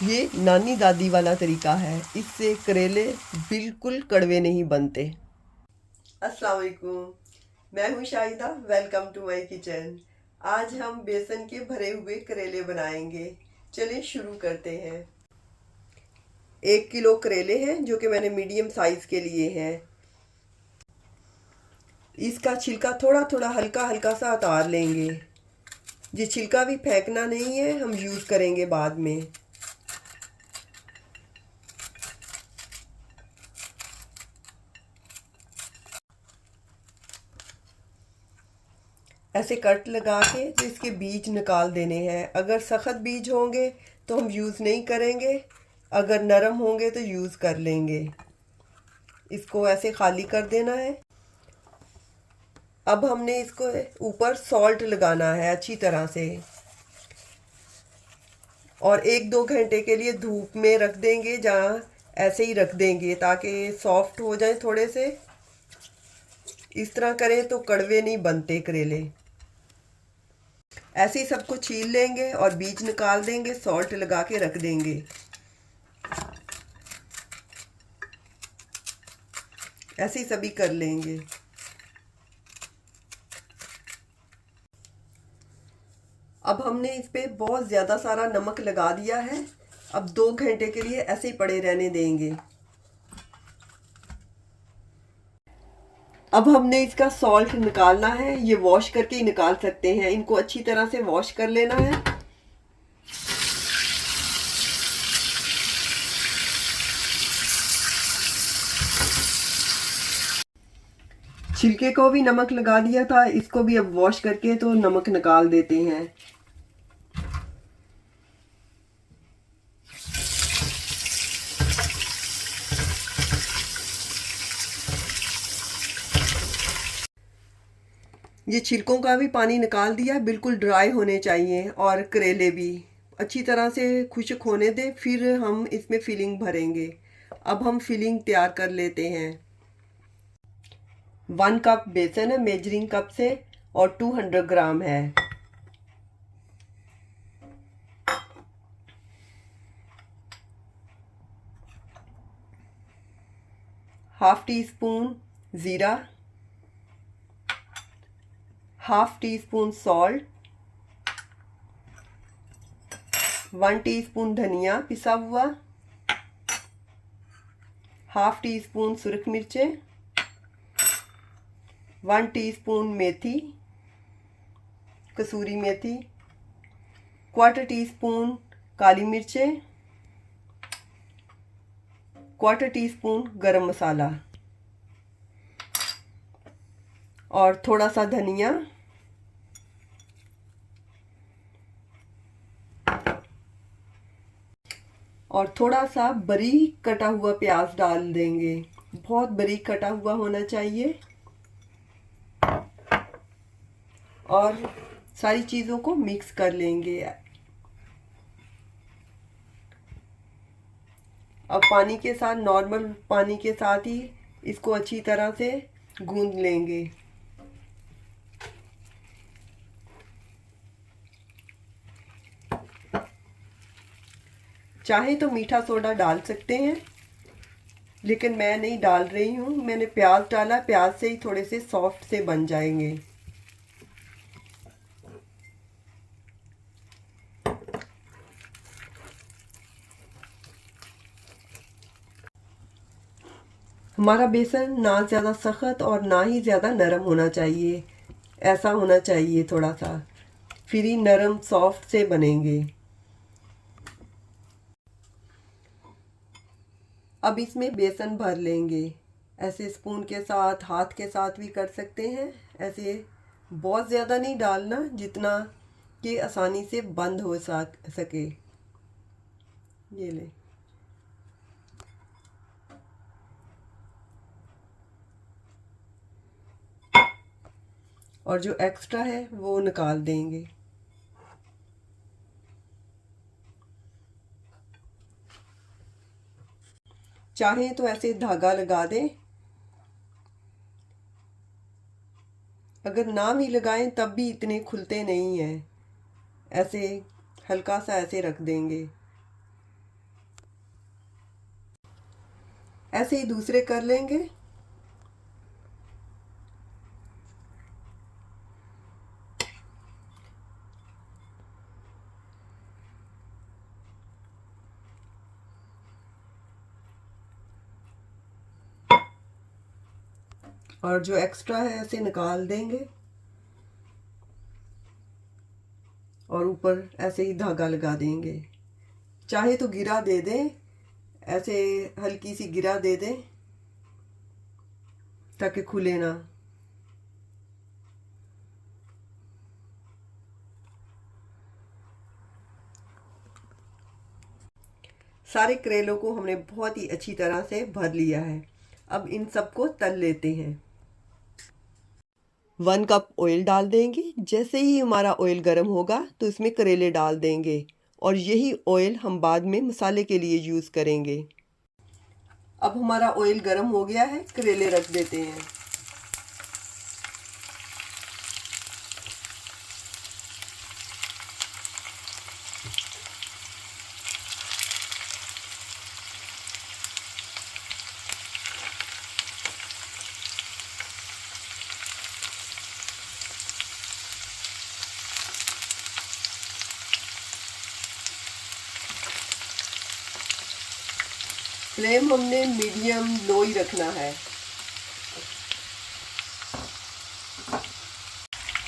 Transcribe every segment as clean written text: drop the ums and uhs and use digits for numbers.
ये नानी दादी वाला तरीका है, इससे करेले बिल्कुल कड़वे नहीं बनते। अस्सलाम वालेकुम, मैं हूँ Shahida. Welcome to my kitchen. आज हम बेसन के भरे हुए करेले बनाएंगे। चलिए शुरू करते हैं। 1 किलो करेले हैं जो कि मैंने मीडियम साइज के लिए हैं। इसका छिलका थोड़ा थोड़ा हल्का हल्का सा उतार लेंगे। ये छिलका भी फेंकना नहीं है, हम यूज़ करेंगे बाद में। ऐसे कट लगा के तो इसके बीज निकाल देने हैं। अगर सख्त बीज होंगे तो हम यूज़ नहीं करेंगे, अगर नरम होंगे तो यूज़ कर लेंगे। इसको ऐसे खाली कर देना है। अब हमने इसको ऊपर सॉल्ट लगाना है अच्छी तरह से, और 1-2 घंटे के लिए धूप में रख देंगे, जहाँ ऐसे ही रख देंगे ताकि सॉफ्ट हो जाए थोड़े से। इस तरह करें तो कड़वे नहीं बनते करेले। ऐसे ही सबको छील लेंगे और बीज निकाल देंगे, सॉल्ट लगा के रख देंगे। ऐसे ही सभी कर लेंगे। अब हमने इस पे बहुत ज़्यादा सारा नमक लगा दिया है। अब 2 घंटे के लिए ऐसे ही पड़े रहने देंगे। अब हमने इसका सॉल्ट निकालना है। ये वॉश करके ही निकाल सकते हैं। इनको अच्छी तरह से वॉश कर लेना है। छिलके को भी नमक लगा दिया था, इसको भी अब वॉश करके तो नमक निकाल देते हैं। ये छिलकों का भी पानी निकाल दिया, बिल्कुल ड्राई होने चाहिए। और करेले भी अच्छी तरह से खुश्क होने दें, फिर हम इसमें फिलिंग भरेंगे। अब हम फिलिंग तैयार कर लेते हैं। 1 कप बेसन है मेजरिंग कप से, और 200 ग्राम है। हाफ टी स्पून ज़ीरा, half tea spoon salt, 1 teaspoon धनिया पिसा हुआ, हाफ टी स्पून सुरख मिर्चें, 1 टीस्पून मेथी, कसूरी मेथी, 1/4 टीस्पून काली मिर्चें, 1/4 टीस्पून गरम मसाला, और थोड़ा सा धनिया। और थोड़ा सा बारीक कटा हुआ प्याज डाल देंगे। बहुत बारीक कटा हुआ होना चाहिए। और सारी चीज़ों को मिक्स कर लेंगे। अब पानी के साथ, नॉर्मल पानी के साथ ही इसको अच्छी तरह से गूंद लेंगे। चाहे तो मीठा सोडा डाल सकते हैं, लेकिन मैं नहीं डाल रही हूँ। मैंने प्याज डाला, प्याज से ही थोड़े से सॉफ्ट से बन जाएंगे। हमारा बेसन ना ज़्यादा सख्त और ना ही ज़्यादा नरम होना चाहिए। ऐसा होना चाहिए थोड़ा सा, फिर ही नरम सॉफ्ट से बनेंगे। अब इसमें बेसन भर लेंगे। ऐसे स्पून के साथ, हाथ के साथ भी कर सकते हैं। ऐसे बहुत ज़्यादा नहीं डालना, जितना कि आसानी से बंद हो सके। ये ले। और जो एक्स्ट्रा है वो निकाल देंगे। चाहें तो ऐसे धागा लगा दें, अगर ना भी लगाएं तब भी इतने खुलते नहीं हैं। ऐसे हल्का सा ऐसे रख देंगे। ऐसे ही दूसरे कर लेंगे। और जो एक्स्ट्रा है ऐसे निकाल देंगे और ऊपर ऐसे ही धागा लगा देंगे। चाहे तो गिरा दे दें, ऐसे हल्की सी गिरा दे दें ताकि खुले ना। सारे करेलों को हमने बहुत ही अच्छी तरह से भर लिया है। अब इन सबको तल लेते हैं। 1 कप ऑयल डाल देंगे। जैसे ही हमारा ऑयल गर्म होगा तो इसमें करेले डाल देंगे और यही ऑयल हम बाद में मसाले के लिए यूज़ करेंगे। अब हमारा ऑयल गर्म हो गया है, करेले रख देते हैं। फ्लेम हमने मीडियम लो ही रखना है।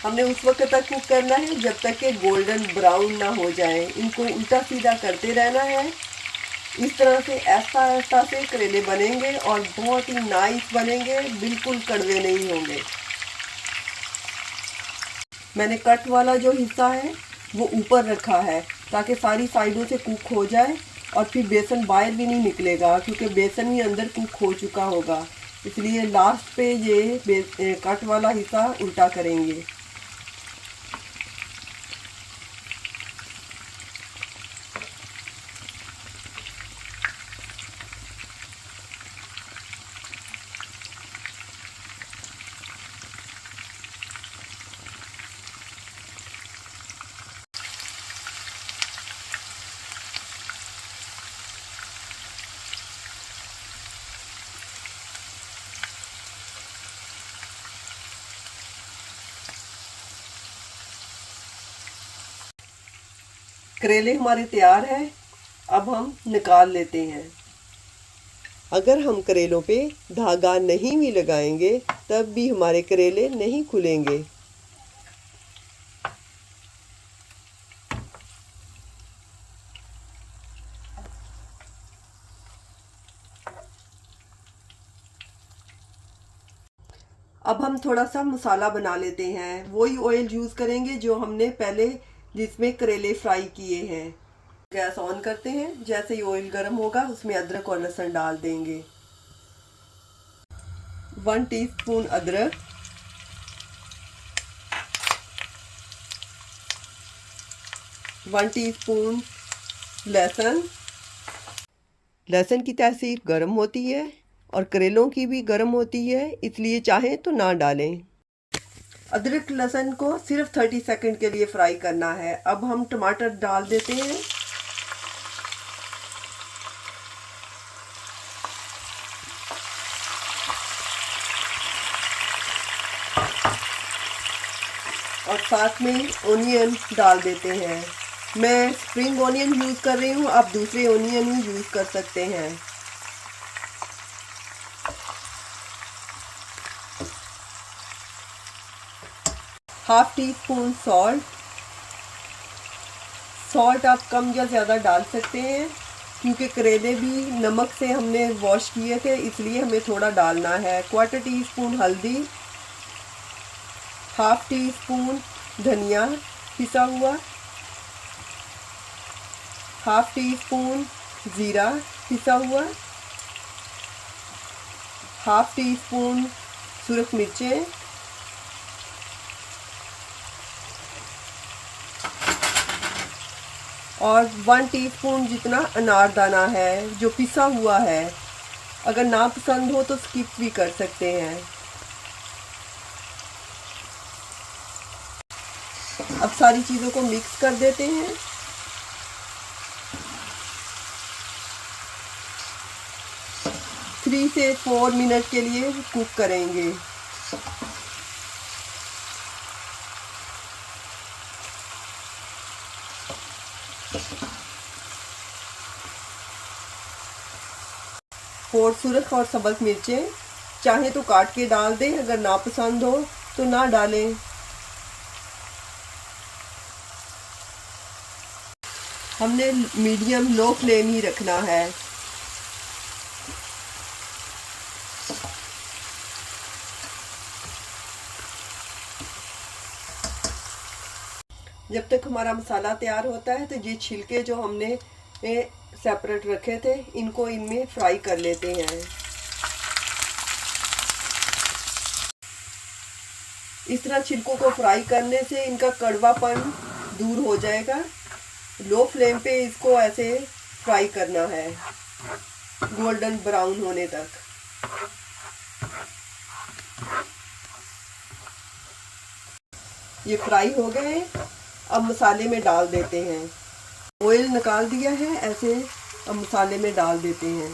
हमने उस वक्त तक कुक करना है जब तक कि गोल्डन ब्राउन ना हो जाए। इनको उल्टा सीधा करते रहना है। इस तरह से ऐसा ऐसा से करेले बनेंगे और बहुत ही नाइस बनेंगे, बिल्कुल कड़वे नहीं होंगे। मैंने कट वाला जो हिस्सा है वो ऊपर रखा है ताकि सारी साइडों से कुक हो जाए और फिर बेसन बाहर भी नहीं निकलेगा, क्योंकि बेसन ही अंदर कुक हो चुका होगा। इसलिए लास्ट पे ये कट वाला हिस्सा उल्टा करेंगे। करेले हमारे तैयार हैं। अब हम निकाल लेते हैं। अगर हम करेलों पे धागा नहीं भी लगाएंगे तब भी हमारे करेले नहीं खुलेंगे। अब हम थोड़ा सा मसाला बना लेते हैं। वही ऑयल यूज़ करेंगे जो हमने पहले जिसमें करेले फ्राई किए हैं। गैस ऑन करते हैं। जैसे ही ऑयल गर्म होगा उसमें अदरक और लहसुन डाल देंगे। 1 टीस्पून अदरक, 1 टीस्पून लहसुन। लहसुन की तासीर गर्म होती है और करेलों की भी गर्म होती है, इसलिए चाहें तो ना डालें। अदरक लहसुन को सिर्फ 30 सेकंड के लिए फ्राई करना है। अब हम टमाटर डाल देते हैं। और साथ में ओनियन डाल देते हैं। मैं स्प्रिंग ओनियन यूज़ कर रही हूँ, आप दूसरे ओनियन ही यूज़ कर सकते हैं। Half tea spoon salt. Salt आप कम या ज़्यादा डाल सकते हैं, क्योंकि करेले भी नमक से हमने वॉश किए थे, इसलिए हमें थोड़ा डालना है। 1/4 टीस्पून हल्दी, हाफ टी स्पून धनिया पिसा हुआ, हाफ टी स्पून ज़ीरा पिसा हुआ, हाफ टी स्पून सुरख मिर्चें, और 1 टीस्पून जितना अनारदाना है जो पिसा हुआ है। अगर ना पसंद हो तो स्किप भी कर सकते हैं। अब सारी चीज़ों को मिक्स कर देते हैं। 3 से 4 मिनट के लिए कुक करेंगे। और सुरख और सब्ज़ मिर्चें चाहे तो काट के डाल दें, अगर ना पसंद हो तो ना डालें। हमने मीडियम लो फ्लेम ही रखना है। जब तक हमारा मसाला तैयार होता है तो ये छिलके जो हमने सेपरेट रखे थे इनको इनमें फ्राई कर लेते हैं। इस तरह छिलकों को फ्राई करने से इनका कड़वापन दूर हो जाएगा। लो फ्लेम पे इसको ऐसे फ्राई करना है गोल्डन ब्राउन होने तक। ये फ्राई हो गए, अब मसाले में डाल देते हैं। ऑयल निकाल दिया है ऐसे, अब मसाले में डाल देते हैं।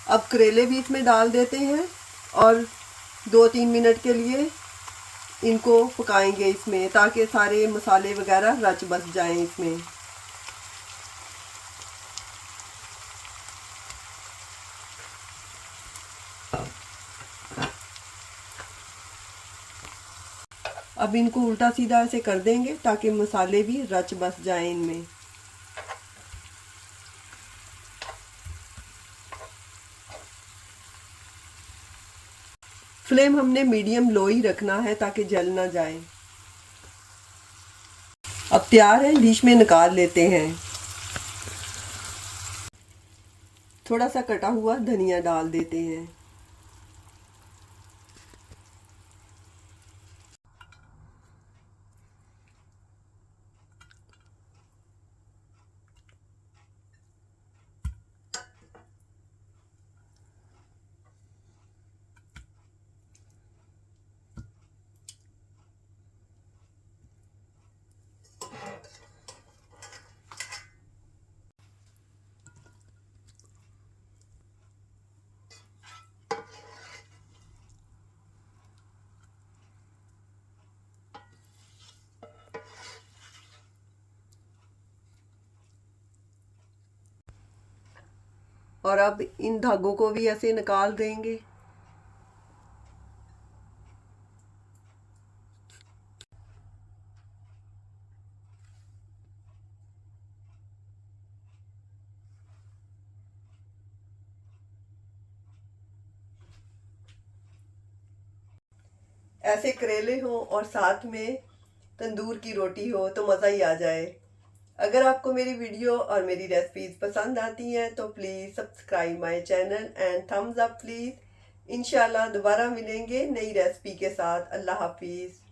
अब करेले भी इसमें डाल देते हैं और 2-3 मिनट के लिए इनको पकाएंगे इसमें, ताकि सारे मसाले वगैरह रच बस जाएं इसमें। अब इनको उल्टा सीधा ऐसे कर देंगे ताकि मसाले भी रच बस जाएं इनमें। फ्लेम हमने मीडियम लो ही रखना है ताकि जल ना जाए। अब तैयार है, डिश में निकाल लेते हैं। थोड़ा सा कटा हुआ धनिया डाल देते हैं। और अब इन धागों को भी ऐसे निकाल देंगे। ऐसे करेले हो और साथ में तंदूर की रोटी हो तो मज़ा ही आ जाए। अगर आपको मेरी वीडियो और मेरी रेसिपीज पसंद आती हैं तो please subscribe my channel and thumbs up please. इंशाल्लाह दोबारा मिलेंगे नई रेसिपी के साथ। अल्लाह हाफिज़।